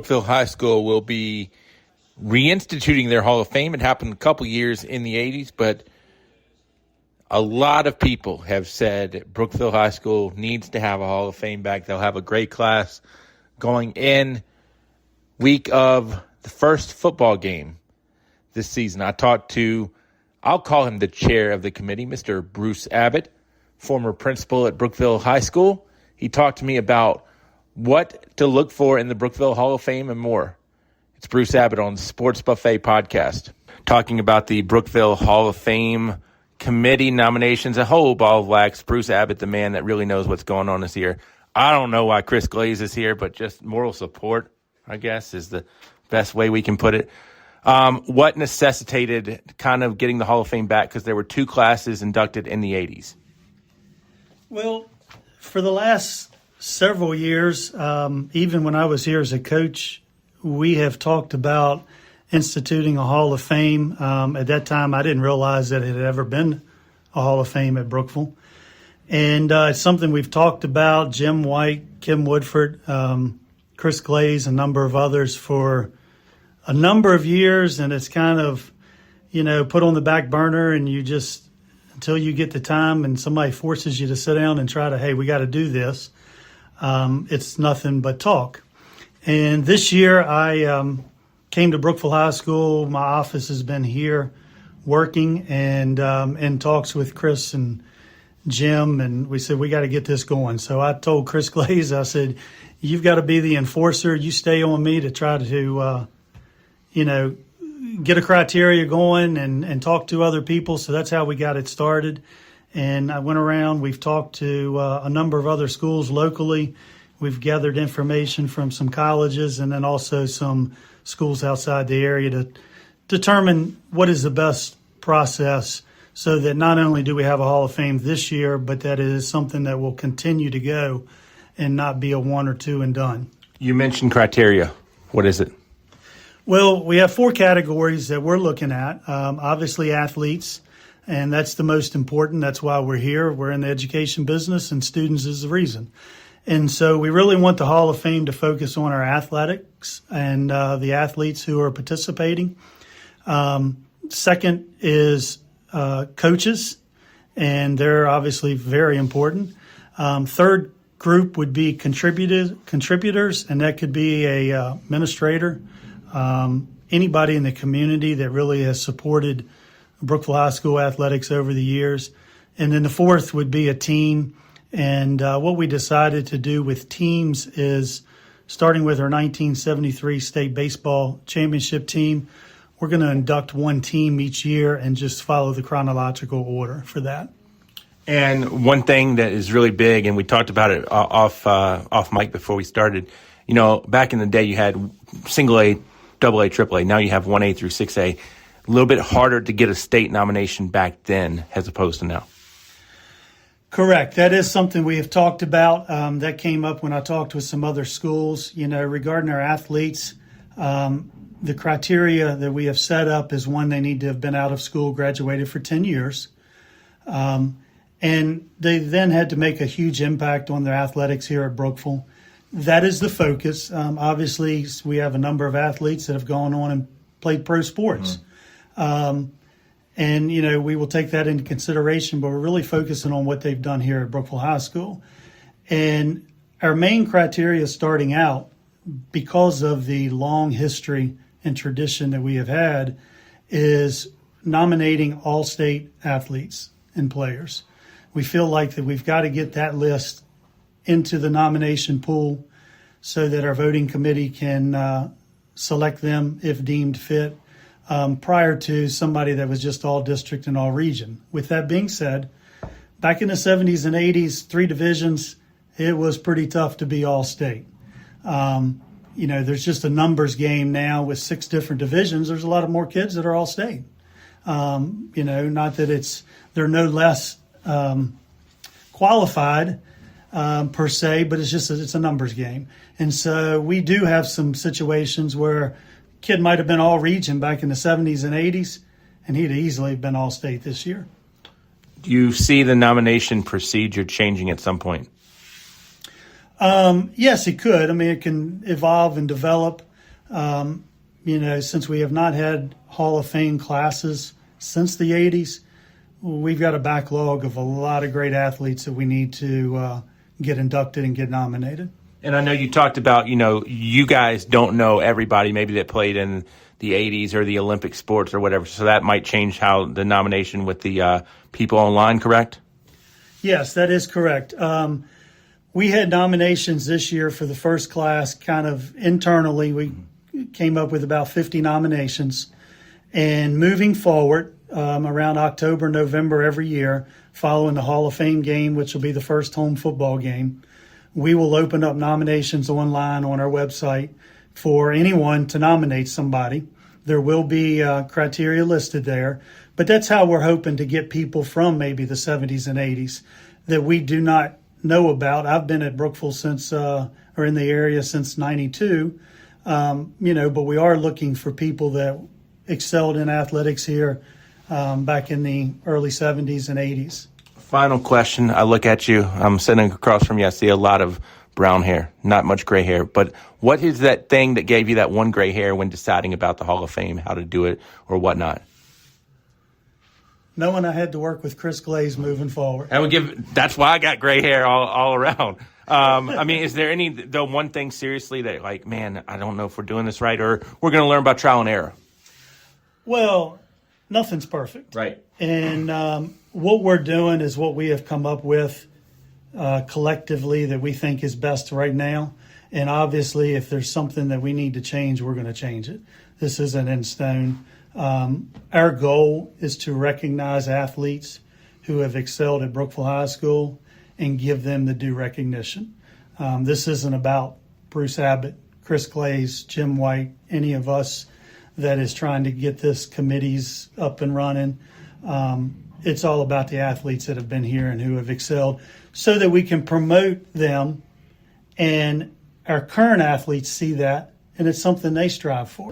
Brookville High School will be reinstituting their Hall of Fame. It happened a couple years in the 80s, but a lot of people have said Brookville High School needs to have a Hall of Fame back. They'll have a great class going in week of the first football game this season. I talked to, I'll call him the chair of the committee, Mr. Bruce Abbott, former principal at Brookville High School. He talked to me about what to look for in the Brookville Hall of Fame and more. It's Bruce Abbott on the Sports Buffet podcast, talking about the Brookville Hall of Fame committee nominations, a whole ball of wax. Bruce Abbott, the man that really knows what's going on this year. I don't know why Chris Glaze is here, but just moral support, I guess, is the best way we can put it. What necessitated kind of getting the Hall of Fame back? Because there were two classes inducted in the 80s. Well, for the last several years, even when I was here as a coach, we have talked about instituting a Hall of Fame. At that time, I didn't realize that it had ever been a Hall of Fame at Brookville. And it's something we've talked about, Jim White, Kim Woodford, Chris Glaze, a number of others for a number of years. And it's kind of, put on the back burner, and you just, until you get the time and somebody forces you to sit down and try to, hey, we got to do this, it's nothing but talk. And this year I came to Brookville High School. My office has been here working and in talks with Chris and Jim, and we said, we got to get this going. So I told Chris Glaze, I said, you've got to be the enforcer. You stay on me to try to, get a criteria going and talk to other people. So that's how we got it started. And I went around. We've talked to a number of other schools locally. We've gathered information from some colleges and then also some schools outside the area to determine what is the best process so that not only do we have a Hall of Fame this year, but that it is something that will continue to go and not be a one or two and done. You mentioned criteria. What is it? Well, we have four categories that we're looking at. Obviously, athletes, and that's the most important. That's why we're here. We're in the education business, and students is the reason. And so we really want the Hall of Fame to focus on our athletics and the athletes who are participating. Second is coaches, and they're obviously very important. Third group would be contributors, and that could be a administrator, anybody in the community that really has supported Brookville High School athletics over the years. And then the fourth would be a team. And what we decided to do with teams is, starting with our 1973 state baseball championship team, we're going to induct one team each year and just follow the chronological order for that. And one thing that is really big, and we talked about it off mic before we started, back in the day you had single A, double A, triple A. Now you have 1A through 6A. A little bit harder to get a state nomination back then as opposed to now. Correct. That is something we have talked about. That came up when I talked with some other schools, regarding our athletes. The criteria that we have set up is one, they need to have been out of school, graduated for 10 years. And they then had to make a huge impact on their athletics here at Brookville. That is the focus. Obviously, we have a number of athletes that have gone on and played pro sports. And, we will take that into consideration, but we're really focusing on what they've done here at Brookville High School. And our main criteria starting out, because of the long history and tradition that we have had, is nominating all state athletes and players. We feel like that we've got to get that list into the nomination pool so that our voting committee can select them if deemed fit. Prior to somebody that was just all district and all region. With that being said, back in the 70s and 80s, 3 divisions, it was pretty tough to be all state. There's just a numbers game now with 6 different divisions. There's a lot of more kids that are all state. Not that they're no less qualified per se, but it's a numbers game. And so we do have some situations where kid might have been all region back in the 70s and 80s, and he'd easily have been all state this year. Do you see the nomination procedure changing at some point? Yes, it could. I mean, it can evolve and develop. Since we have not had Hall of Fame classes since the 80s, we've got a backlog of a lot of great athletes that we need to get inducted and get nominated. And I know you talked about, you guys don't know everybody maybe that played in the 80s or the Olympic sports or whatever, so that might change how the nomination with the people online, correct? Yes, that is correct. We had nominations this year for the first class kind of internally. We came up with about 50 nominations. And moving forward, around October, November every year, following the Hall of Fame game, which will be the first home football game, we will open up nominations online on our website for anyone to nominate somebody. There will be criteria listed there, but that's how we're hoping to get people from maybe the 70s and 80s that we do not know about. I've been at Brookville or in the area since 92, but we are looking for people that excelled in athletics here back in the early 70s and 80s. Final question. I look at you. I'm sitting across from you. I see a lot of brown hair, not much gray hair. But what is that thing that gave you that one gray hair when deciding about the Hall of Fame, how to do it or whatnot? Knowing I had to work with Chris Glaze moving forward. That's why I got gray hair all around. Is there the one thing seriously that I don't know if we're doing this right, or we're going to learn about trial and error? Well, nothing's perfect. Right. And what we're doing is what we have come up with collectively that we think is best right now. And obviously, if there's something that we need to change, we're going to change it. This isn't in stone. Our goal is to recognize athletes who have excelled at Brookville High School and give them the due recognition. This isn't about Bruce Abbott, Chris Glaze, Jim White, any of us that is trying to get this committees up and running. It's all about the athletes that have been here and who have excelled so that we can promote them, and our current athletes see that, and it's something they strive for.